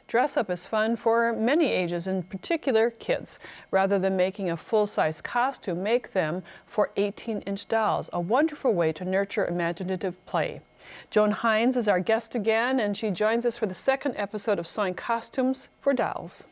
Dress up is fun for many ages, in particular kids. Rather than making a full-size costume, make them for 18-inch dolls, a wonderful way to nurture imaginative play. Joan Hines is our guest again, and she joins us for the second episode of Sewing Costumes for Dolls.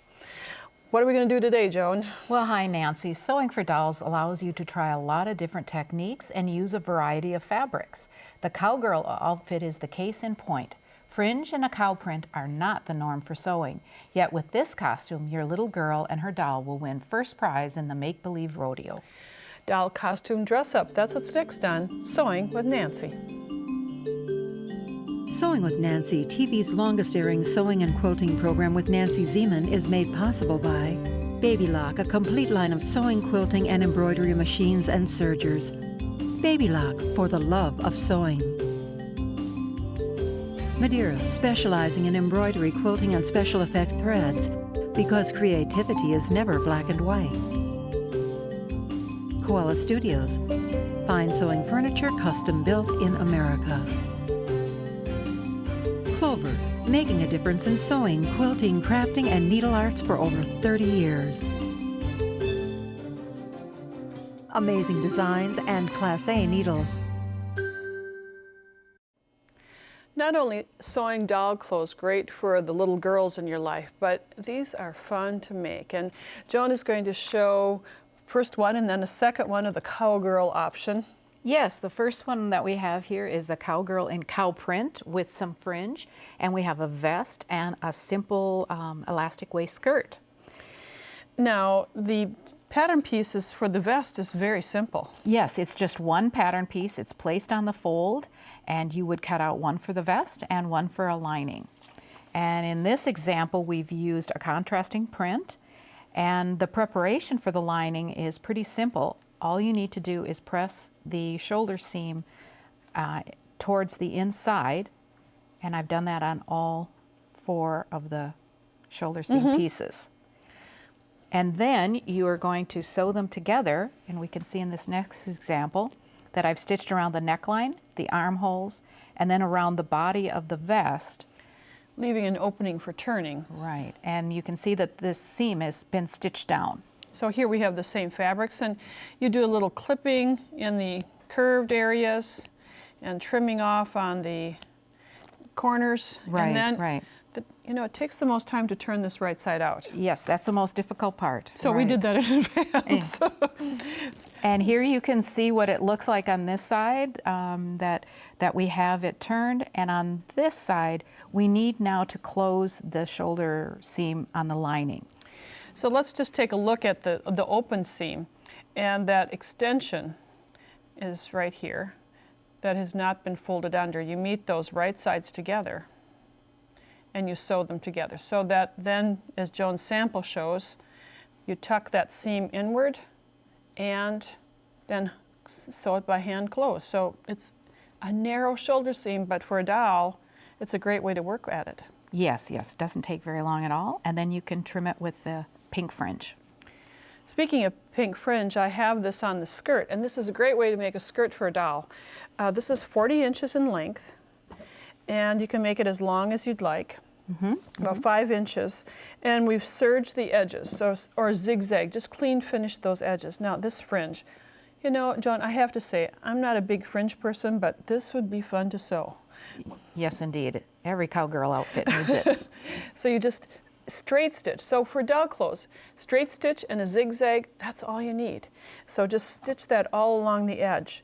What are we going to do today, Joan? Well, hi, Nancy. Sewing for Dolls allows you to try a lot of different techniques and use a variety of fabrics. The cowgirl outfit is the case in point. Fringe and a cow print are not the norm for sewing. Yet with this costume, your little girl and her doll will win first prize in the make-believe rodeo. Doll costume dress-up. That's what's next on Sewing with Nancy. Sewing with Nancy, TV's longest-airing sewing and quilting program with Nancy Zieman, is made possible by Baby Lock, a complete line of sewing, quilting, and embroidery machines and sergers. Baby Lock, for the love of sewing. Madeira, specializing in embroidery, quilting, and special effect threads, because creativity is never black and white. Koala Studios, fine sewing furniture custom built in America. Clover, making a difference in sewing, quilting, crafting, and needle arts for over 30 years. Amazing designs and Class A needles. Not only sewing doll clothes great for the little girls in your life, but these are fun to make. And Joan is going to show first one and then a second one of the cowgirl option. Yes, the first one that we have here is the cowgirl in cow print with some fringe, and we have a vest and a simple elastic waist skirt. Now, the pattern pieces for the vest is very simple. Yes, it's just one pattern piece. It's placed on the fold, and you would cut out one for the vest and one for a lining. And in this example, we've used a contrasting print, and the preparation for the lining is pretty simple. All you need to do is press the shoulder seam towards the inside, and I've done that on all 4 of the shoulder seam pieces. And then you are going to sew them together, and we can see in this next example that I've stitched around the neckline, the armholes, and then around the body of the vest. Leaving an opening for turning. Right, and you can see that this seam has been stitched down. So here we have the same fabrics, and you do a little clipping in the curved areas and trimming off on the corners. Right, and then right. You know, it takes the most time to turn this right side out. Yes, that's the most difficult part. So right. we did that in advance. And here you can see what it looks like on this side, that we have it turned. And on this side, we need now to close the shoulder seam on the lining. So let's just take a look at the open seam. And that extension is right here. That has not been folded under. You meet those right sides together and you sew them together. So that then, as Joan's sample shows, you tuck that seam inward and then sew it by hand close. So it's a narrow shoulder seam, but for a doll, it's a great way to work at it. Yes, yes, it doesn't take very long at all. And then you can trim it with the pink fringe. Speaking of pink fringe, I have this on the skirt, and this is a great way to make a skirt for a doll. This is 40 inches in length, and you can make it as long as you'd like, about 5 inches. And we've serged the edges, or zigzag, just clean finished those edges. Now this fringe, you know, Joan, I have to say, I'm not a big fringe person, but this would be fun to sew. Yes, indeed. Every cowgirl outfit needs it. So you just straight stitch. So for doll clothes, straight stitch and a zigzag, that's all you need. So just stitch that all along the edge.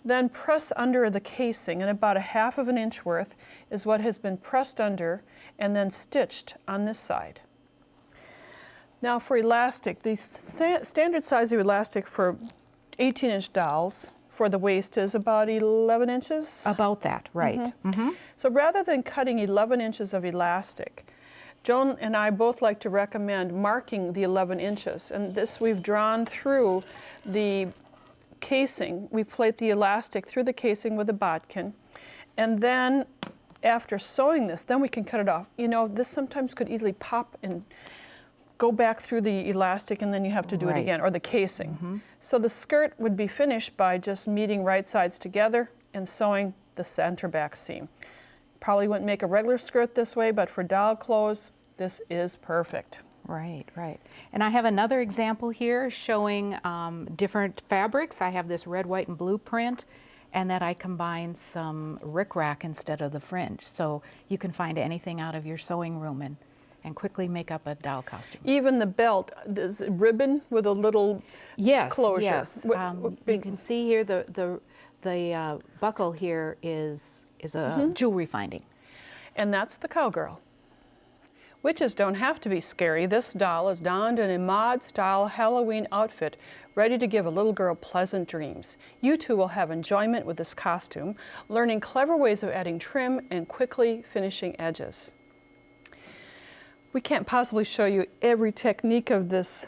Then press under the casing, and about 1/2 inch worth is what has been pressed under and then stitched on this side. Now for elastic, the standard size of elastic for 18-inch dolls for the waist is about 11 inches. About that, right. So rather than cutting 11 inches of elastic, Joan and I both like to recommend marking the 11 inches. And this we've drawn through the casing. We plate the elastic through the casing with a bodkin. And then after sewing this, then we can cut it off. You know, this sometimes could easily pop and go back through the elastic, and then you have to do it again, or the casing. So the skirt would be finished by just meeting right sides together and sewing the center back seam. Probably wouldn't make a regular skirt this way, but for doll clothes, this is perfect. Right, right. And I have another example here showing different fabrics. I have this red, white, and blue print, and that I combined some rickrack instead of the fringe. So you can find anything out of your sewing room and quickly make up a doll costume. Even the belt, is it ribbon with a little Yes, closure. yes. You can see here the buckle here is a jewelry finding. And that's the cowgirl. Witches don't have to be scary. This doll is donned in a mod-style Halloween outfit, ready to give a little girl pleasant dreams. You too will have enjoyment with this costume, learning clever ways of adding trim and quickly finishing edges. We can't possibly show you every technique of this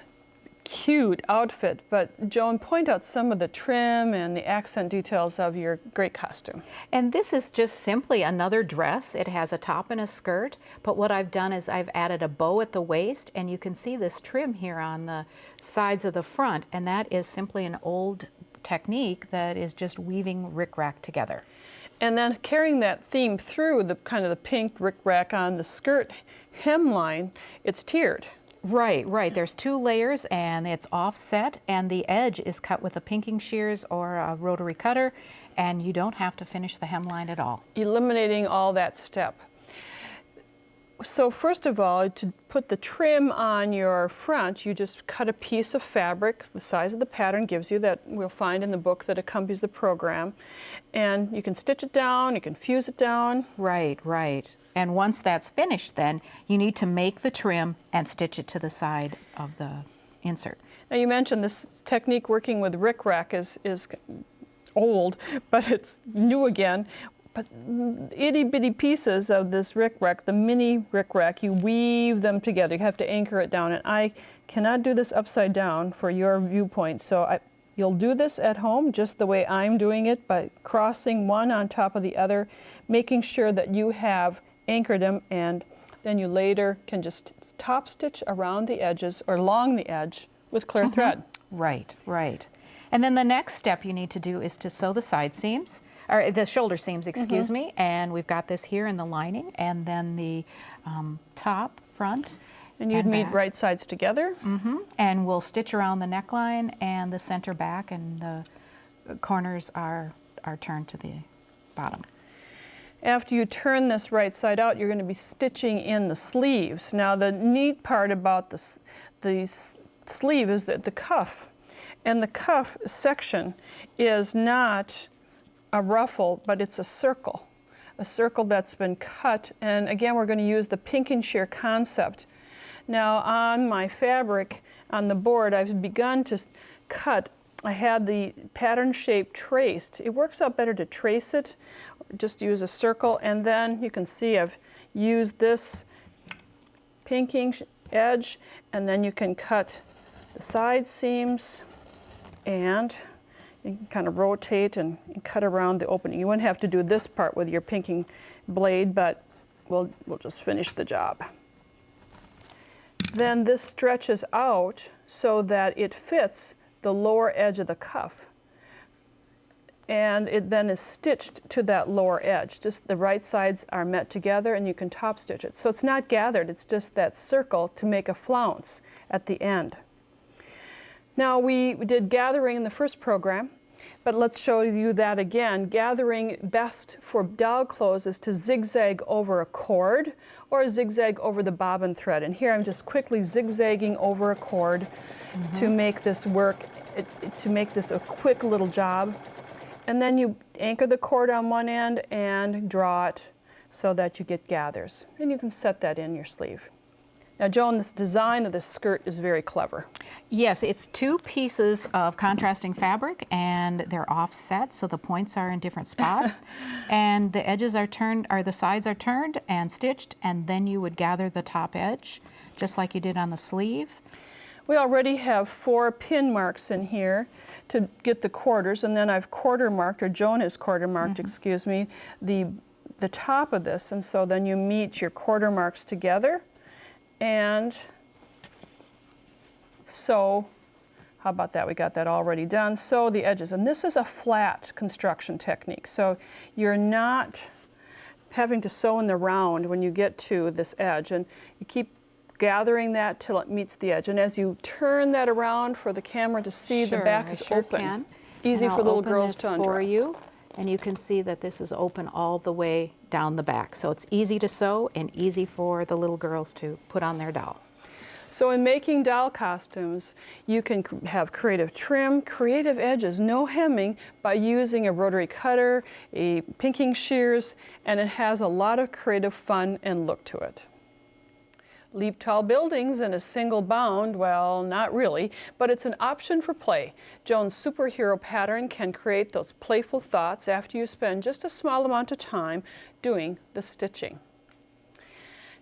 cute outfit, but Joan, point out some of the trim and the accent details of your great costume. And this is just simply another dress. It has a top and a skirt, but what I've done is I've added a bow at the waist, and you can see this trim here on the sides of the front, and that is simply an old technique that is just weaving rickrack together. And then carrying that theme through the kind of the pink rickrack on the skirt hemline, it's tiered. Right, right. There's 2 layers and it's offset, and the edge is cut with a pinking shears or a rotary cutter, and you don't have to finish the hemline at all. Eliminating all that step. So first of all, to put the trim on your front, you just cut a piece of fabric. The size of the pattern gives you that we'll find in the book that accompanies the program. And you can stitch it down, you can fuse it down. Right, right. And once that's finished, then you need to make the trim and stitch it to the side of the insert. Now you mentioned this technique working with rickrack is old, but it's new again. But itty bitty pieces of this rickrack, the mini rickrack, you weave them together. You have to anchor it down. And I cannot do this upside down for your viewpoint. So you'll do this at home just the way I'm doing it, by crossing one on top of the other, making sure that you have anchored them, and then you later can just top stitch around the edges or along the edge with clear thread. Right, right. And then the next step you need to do is to sew the side seams, or the shoulder seams, excuse me, and we've got this here in the lining, and then the top, front, And you'd meet back. right sides together. And we'll stitch around the neckline and the center back, and the corners are turned to the bottom. After you turn this right side out, you're going to be stitching in the sleeves. Now the neat part about the sleeve is that the cuff, and the cuff section is not a ruffle, but it's a circle that's been cut. And again, we're going to use the pink and sheer concept. Now on my fabric, on the board, I've begun to cut. I had the pattern shape traced. It works out better to trace it, just use a circle, and then you can see I've used this pinking edge, and then you can cut the side seams, and you can kind of rotate and cut around the opening. You wouldn't have to do this part with your pinking blade, but we'll just finish the job. Then this stretches out so that it fits the lower edge of the cuff. And it then is stitched to that lower edge. Just the right sides are met together, and you can top stitch it. So it's not gathered, it's just that circle to make a flounce at the end. Now we did gathering in the first program, but let's show you that again. Gathering best for doll clothes is to zigzag over a cord or zigzag over the bobbin thread. And here I'm just quickly zigzagging over a cord to make this work, to make this a quick little job. And then you anchor the cord on one end and draw it so that you get gathers. And you can set that in your sleeve. Now, Joan, this design of this skirt is very clever. Yes, it's 2 pieces of contrasting fabric, and they're offset, so the points are in different spots. And the edges are turned, or the sides are turned and stitched, and then you would gather the top edge, just like you did on the sleeve. We already have 4 pin marks in here to get the quarters, and then I've quarter marked, or Joan has quarter marked, excuse me, the top of this, and so then you meet your quarter marks together, and sew. How about that? We got that already done. Sew the edges, and this is a flat construction technique, so you're not having to sew in the round when you get to this edge, and you keep gathering that till it meets the edge. And as you turn that around for the camera to see, the back is open. Can. Easy And for I'll little open girls this to undress. for you, and you can see that this is open all the way down the back. So it's easy to sew and easy for the little girls to put on their doll. So in making doll costumes, you can have creative trim, creative edges, no hemming, by using a rotary cutter, a pinking shears, and it has a lot of creative fun and look to it. Leap tall buildings in a single bound, well, not really, but it's an option for play. Joan's superhero pattern can create those playful thoughts after you spend just a small amount of time doing the stitching.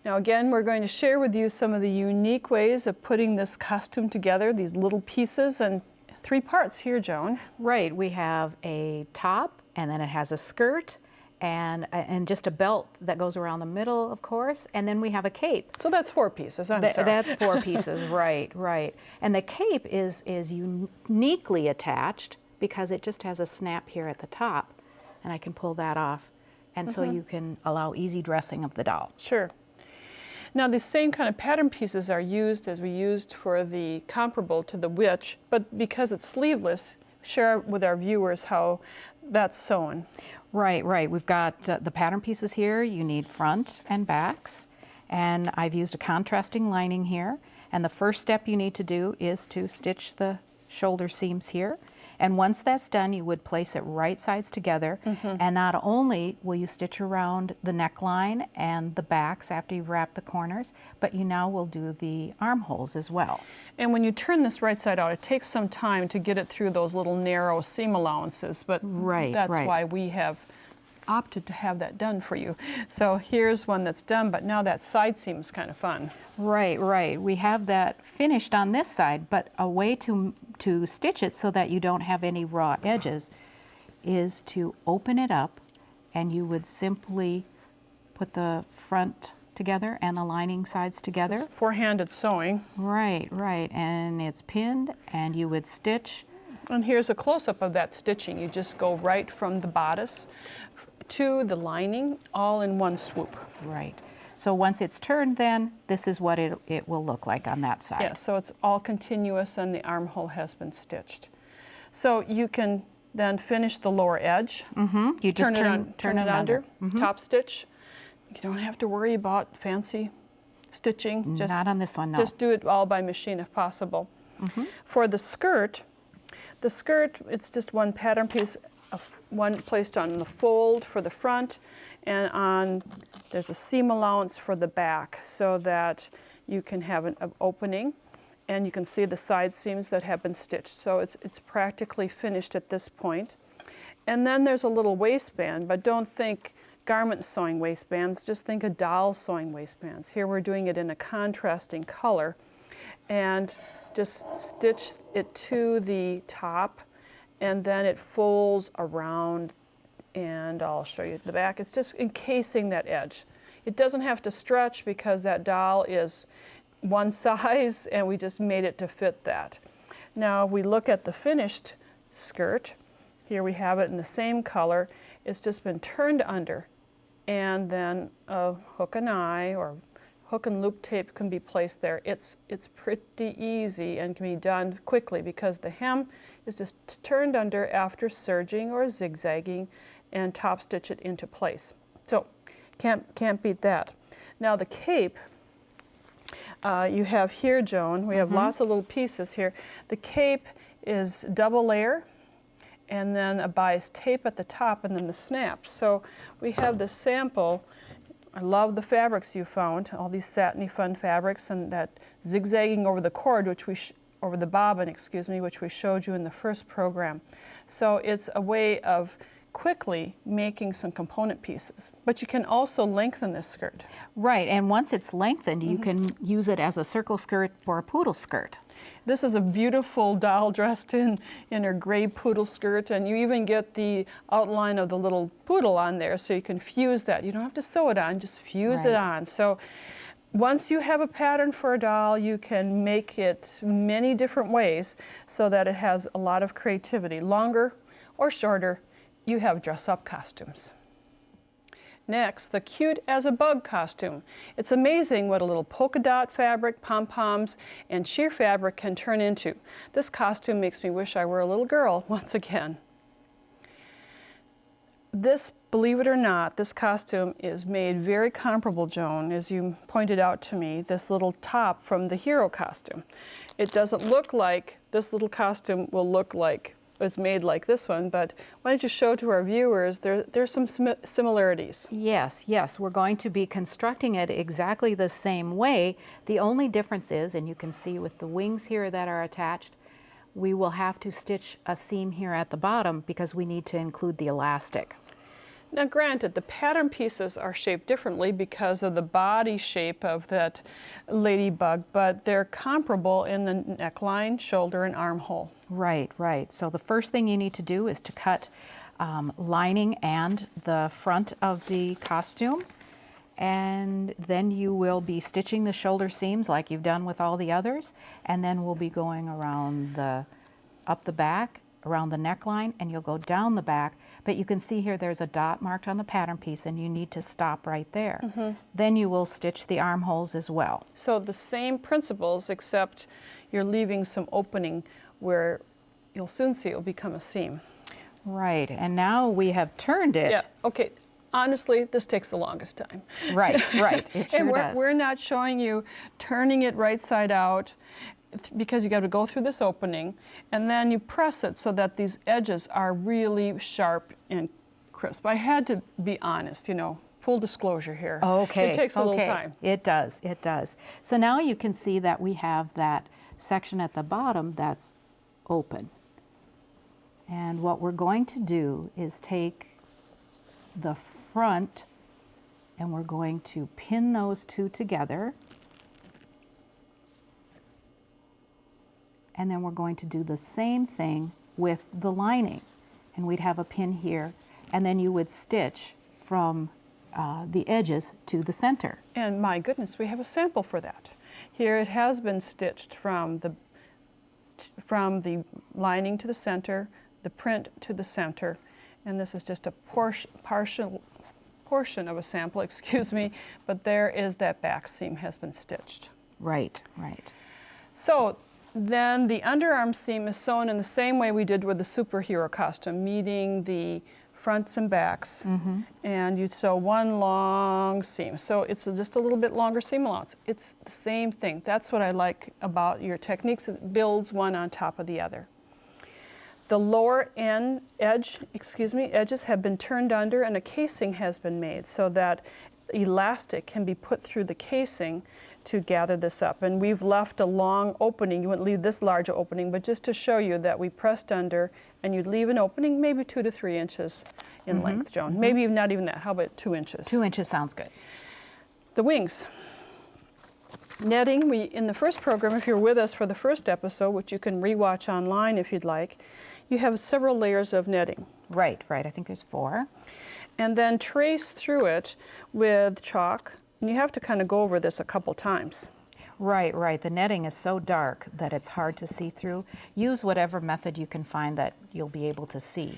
Now again, we're going to share with you some of the unique ways of putting this costume together, these little pieces, and 3 parts here, Joan. Right, we have a top, and then it has a skirt, and just a belt that goes around the middle, of course, and then we have a cape. So that's 4 pieces, I'm sorry. That's 4 pieces, right, right. And the cape is uniquely attached because it just has a snap here at the top, and I can pull that off. And so you can allow easy dressing of the doll. Sure. Now the same kind of pattern pieces are used as we used for the comparable to the witch, but because it's sleeveless, share with our viewers how that's sewn. Right, right. We've got the pattern pieces here. You need front and backs, and I've used a contrasting lining here. And the first step you need to do is to stitch the shoulder seams here. And once that's done, you would place it right sides together. And not only will you stitch around the neckline and the backs after you've wrapped the corners, but you now will do the armholes as well. And when you turn this right side out, it takes some time to get it through those little narrow seam allowances, but that's why we have opted to have that done for you. So here's one that's done, but now that side seam is kind of fun. Right, right. We have that finished on this side, but a way to stitch it so that you don't have any raw edges is to open it up, and you would simply put the front together and the lining sides together. This is four-handed sewing. Right, right. And it's pinned, and you would stitch. And here's a close-up of that stitching. You just go right from the bodice to the lining, all in one swoop. Right. So once it's turned, then this is what it will look like on that side. Yeah, so it's all continuous and the armhole has been stitched. So you can then finish the lower edge. You just turn it under. Top stitch. You don't have to worry about fancy stitching. Just, not on this one, no. Just do it all by machine if possible. For the skirt, it's just one pattern piece, one placed on the fold for the front, and there's a seam allowance for the back so that you can have an opening, and you can see the side seams that have been stitched. So it's practically finished at this point. And then there's a little waistband, but don't think garment sewing waistbands, just think of doll sewing waistbands. Here we're doing it in a contrasting color, and just stitch it to the top, and then it folds around, and I'll show you the back. It's just encasing that edge. It doesn't have to stretch because that doll is one size, and we just made it to fit that. Now we look at the finished skirt. Here we have it in the same color. It's just been turned under, and then a hook and eye or hook and loop tape can be placed there. It's pretty easy and can be done quickly because the hem is just turned under after serging or zigzagging and top stitch it into place. So can't beat that. Now the cape you have here, Joan, we have lots of little pieces here. The cape is double layer, and then a bias tape at the top, and then the snap. So we have the sample. I love the fabrics you found, all these satiny fun fabrics, and that zigzagging over the cord, over the bobbin, excuse me, which we showed you in the first program. So it's a way of quickly making some component pieces. But you can also lengthen this skirt. Right, and once it's lengthened, you can use it as a circle skirt for a poodle skirt. This is a beautiful doll dressed in her gray poodle skirt, and you even get the outline of the little poodle on there, so you can fuse that. You don't have to sew it on, just fuse it on. So once you have a pattern for a doll, you can make it many different ways so that it has a lot of creativity. Longer or shorter, you have dress-up costumes. Next, the Cute as a Bug costume. It's amazing what a little polka dot fabric, pom-poms, and sheer fabric can turn into. This costume makes me wish I were a little girl once again. This, believe it or not, this costume is made very comparable, Joan, as you pointed out to me, this little top from the hero costume. It doesn't look like this little costume will look like it's made like this one, but why don't you show to our viewers, there's some similarities. Yes, yes, we're going to be constructing it exactly the same way. The only difference is, and you can see with the wings here that are attached, we will have to stitch a seam here at the bottom because we need to include the elastic. Now granted, the pattern pieces are shaped differently because of the body shape of that ladybug, but they're comparable in the neckline, shoulder, and armhole. Right, right. So the first thing you need to do is to cut lining and the front of the costume, and then you will be stitching the shoulder seams like you've done with all the others, and then we'll be going around up the back, around the neckline, and you'll go down the back. But you can see here there's a dot marked on the pattern piece, and you need to stop right there. Then you will stitch the armholes as well. So the same principles, except you're leaving some opening where you'll soon see it will become a seam. Right, and now we have turned it. Yeah, okay. Honestly, this takes the longest time. Right, right, it sure And does. we're not showing you turning it right side out because you got to go through this opening, and then you press it so that these edges are really sharp and crisp. I had to be honest, you know, full disclosure here. Okay. It takes a little time. It does, it does. So now you can see that we have that section at the bottom that's open. And what we're going to do is take the front and we're going to pin those two together. And then we're going to do the same thing with the lining. And we'd have a pin here, and then you would stitch from the edges to the center. And my goodness, we have a sample for that. Here it has been stitched from the lining to the center, the print to the center, and this is just a portion of a sample, excuse me, but there is that back seam has been stitched. Right, right. So then the underarm seam is sewn in the same way we did with the superhero costume, meeting the fronts and backs, and you sew one long seam. So it's just a little bit longer seam allowance. It's the same thing. That's what I like about your techniques. It builds one on top of the other. The lower edges have been turned under, and a casing has been made so that elastic can be put through the casing to gather this up. And we've left a long opening. You wouldn't leave this large opening, but just to show you that we pressed under, and you'd leave an opening maybe 2 to 3 inches in length, Joan. Maybe not even that. How about 2 inches? 2 inches sounds good. The wings. Netting, in the first program, if you're with us for the first episode, which you can rewatch online if you'd like, you have several layers of netting. Right, right. I think there's 4. And then trace through it with chalk. And you have to kind of go over this a couple times. Right, right. The netting is so dark that it's hard to see through. Use whatever method you can find that you'll be able to see.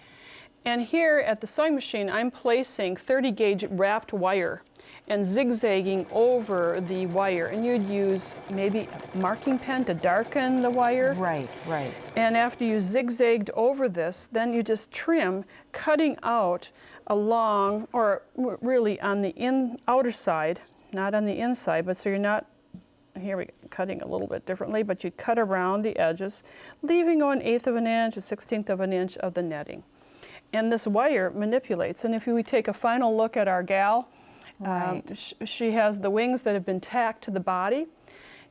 And here at the sewing machine, I'm placing 30 gauge wrapped wire and zigzagging over the wire. And you'd use maybe a marking pen to darken the wire. Right, right. And after you zigzagged over this, then you just trim, cutting out along, or really on the outer side, not on the inside, but so you're not, here we go, cutting a little bit differently, but you cut around the edges, leaving 1/8 of an inch, 1/16 of an inch of the netting. And this wire manipulates, and if we take a final look at our gal, Right. she has the wings that have been tacked to the body.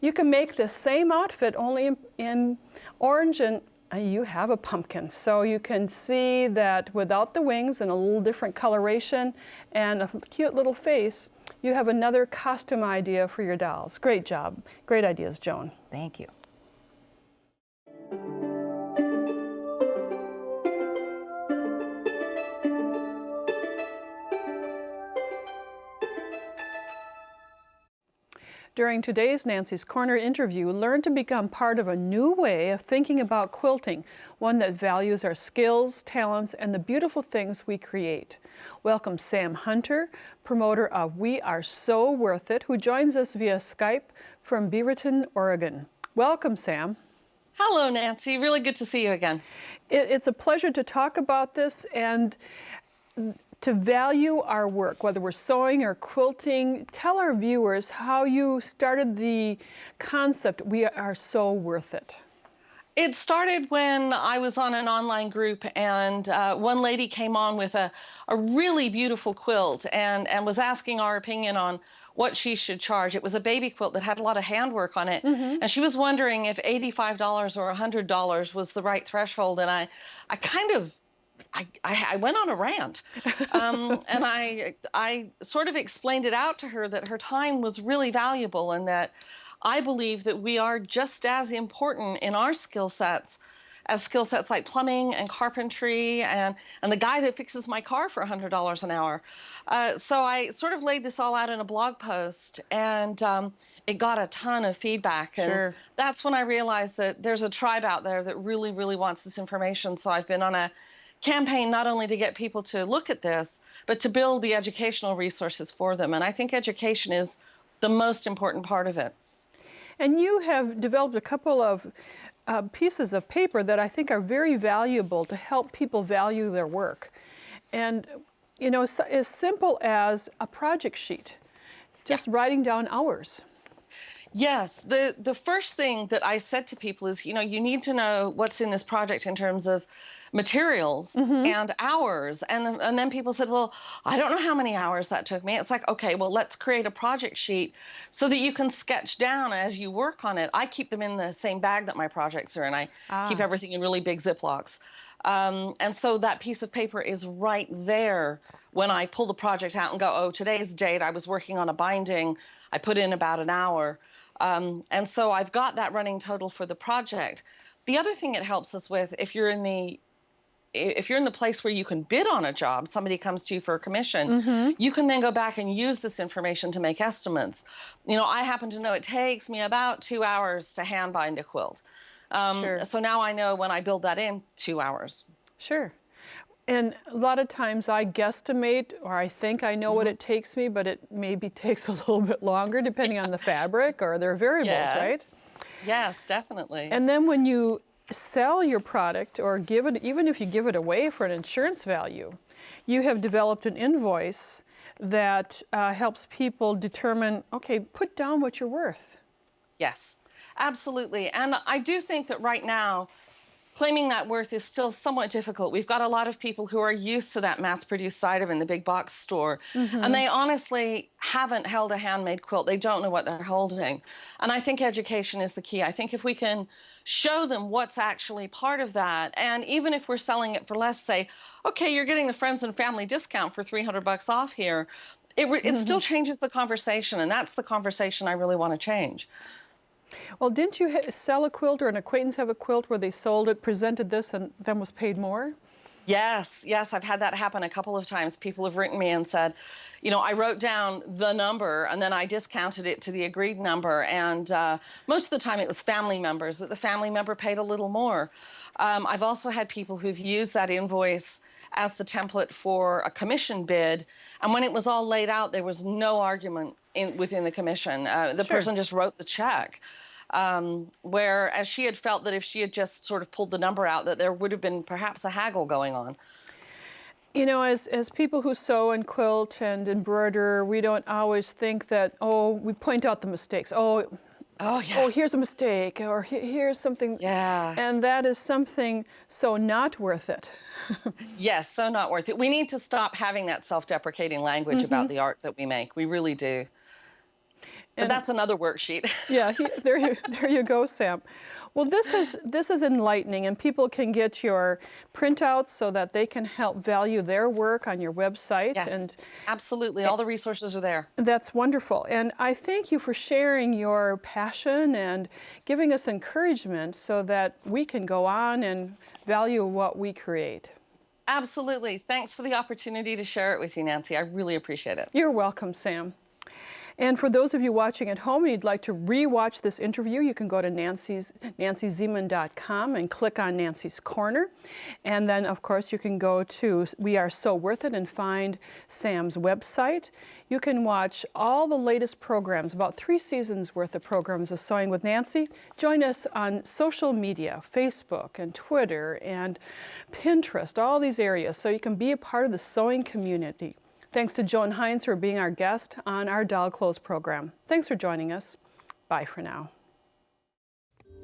You can make this same outfit only in orange, and you have a pumpkin. So you can see that without the wings and a little different coloration and a cute little face, you have another costume idea for your dolls. Great job. Great ideas, Joan. Thank you. During today's Nancy's Corner interview, learn to become part of a new way of thinking about quilting, one that values our skills, talents, and the beautiful things we create. Welcome Sam Hunter, promoter of We Are So Worth It, who joins us via Skype from Beaverton, Oregon. Welcome, Sam. Hello, Nancy. Really good to see you again. It's a pleasure to talk about this and to value our work, whether we're sewing or quilting. Tell our viewers how you started the concept, We Are So Worth It. It started when I was on an online group, and one lady came on with a really beautiful quilt and was asking our opinion on what she should charge. It was a baby quilt that had a lot of handwork on it, and she was wondering if $85 or $100 was the right threshold. And I went on a rant, and I sort of explained it out to her that her time was really valuable, and that I believe that we are just as important in our skill sets as skill sets like plumbing and carpentry and the guy that fixes my car for $100 an hour. So I sort of laid this all out in a blog post, and it got a ton of feedback. And Sure. that's when I realized that there's a tribe out there that really, really wants this information. So I've been on a campaign not only to get people to look at this, but to build the educational resources for them. And I think education is the most important part of it. And you have developed a couple of pieces of paper that I think are very valuable to help people value their work. And, you know, as simple as a project sheet, just writing down hours. Yes, the first thing that I said to people is, you know, you need to know what's in this project in terms of materials and hours. And then people said, well, I don't know how many hours that took me. It's like, okay, well, let's create a project sheet so that you can sketch down as you work on it. I keep them in the same bag that my projects are in. I keep everything in really big Ziplocs. And so that piece of paper is right there when I pull the project out and go, oh, today's date, I was working on a binding. I put in about an hour. And so I've got that running total for the project. The other thing it helps us with, if you're in the place where you can bid on a job, somebody comes to you for a commission, you can then go back and use this information to make estimates. You know, I happen to know it takes me about 2 hours to hand bind a quilt. Sure. So now I know when I build that in 2 hours. Sure. And a lot of times I guesstimate, or I think I know what it takes me, but it maybe takes a little bit longer depending on the fabric or their variables, Yes. right? Yes, definitely. And then when you sell your product or give it, even if you give it away for an insurance value, you have developed an invoice that helps people determine, okay, put down what you're worth. Yes, absolutely. And I do think that right now, claiming that worth is still somewhat difficult. We've got a lot of people who are used to that mass-produced item in the big box store, and they honestly haven't held a handmade quilt. They don't know what they're holding. And I think education is the key. I think if we can show them what's actually part of that, and even if we're selling it for less, say, okay, you're getting the friends and family discount for $300 off here, it still changes the conversation, and that's the conversation I really want to change. Well, didn't you sell a quilt or an acquaintance have a quilt where they sold it, presented this, and then was paid more? Yes, yes, I've had that happen a couple of times. People have written me and said, you know, I wrote down the number and then I discounted it to the agreed number. And most of the time it was family members, that the family member paid a little more. I've also had people who've used that invoice as the template for a commission bid. And when it was all laid out, there was no argument within the commission. The person just wrote the check. Whereas she had felt that if she had just sort of pulled the number out, that there would have been perhaps a haggle going on. You know, as people who sew and quilt and embroider, we don't always think that, oh, we point out the mistakes. Oh, here's a mistake, or here's something. Yeah. And that is something so not worth it. Yes, so not worth it. We need to stop having that self-deprecating language about the art that we make. We really do. But that's another worksheet. Yeah, there you go, Sam. Well, this is enlightening, and people can get your printouts so that they can help value their work on your website. Yes, and absolutely. All the resources are there. that's wonderful. And I thank you for sharing your passion and giving us encouragement so that we can go on and value what we create. Absolutely. Thanks for the opportunity to share it with you, Nancy. I really appreciate it. You're welcome, Sam. And for those of you watching at home and you'd like to re-watch this interview, you can go to nancyzieman.com and click on Nancy's Corner. And then, of course, you can go to We Are So Worth It and find Sam's website. You can watch all the latest programs, about 3 seasons worth of programs of Sewing with Nancy. Join us on social media, Facebook and Twitter and Pinterest, all these areas, so you can be a part of the sewing community. Thanks to Joan Hines for being our guest on our Doll Clothes program. Thanks for joining us. Bye for now.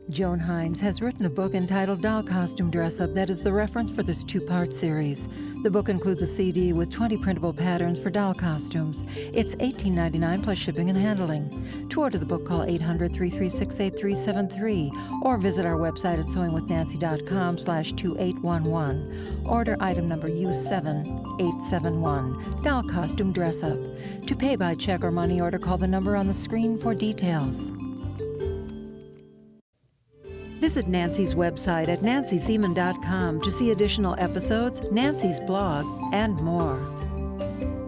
Joan Hines has written a book entitled Doll Costume Dress Up that is the reference for this 2-part series. The book includes a CD with 20 printable patterns for doll costumes. It's $18.99 plus shipping and handling. To order the book, call 800-336-8373 or visit our website at sewingwithnancy.com/2811. Order item number U7871, Doll Costume Dress Up. To pay by check or money order, call the number on the screen for details. Visit Nancy's website at nancyzieman.com to see additional episodes, Nancy's blog, and more.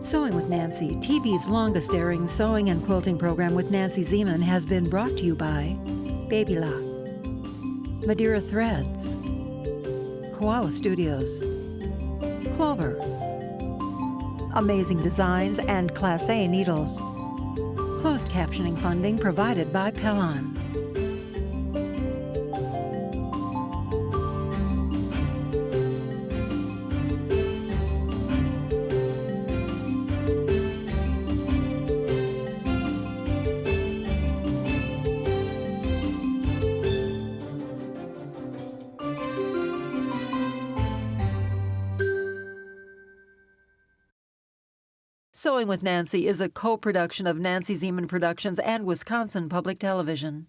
Sewing with Nancy, TV's longest-airing sewing and quilting program with Nancy Zieman, has been brought to you by Baby Lock, Madeira Threads, Koala Studios, Clover, Amazing Designs, and Class A Needles. Closed captioning funding provided by Pellon. Sewing with Nancy is a co-production of Nancy Zieman Productions and Wisconsin Public Television.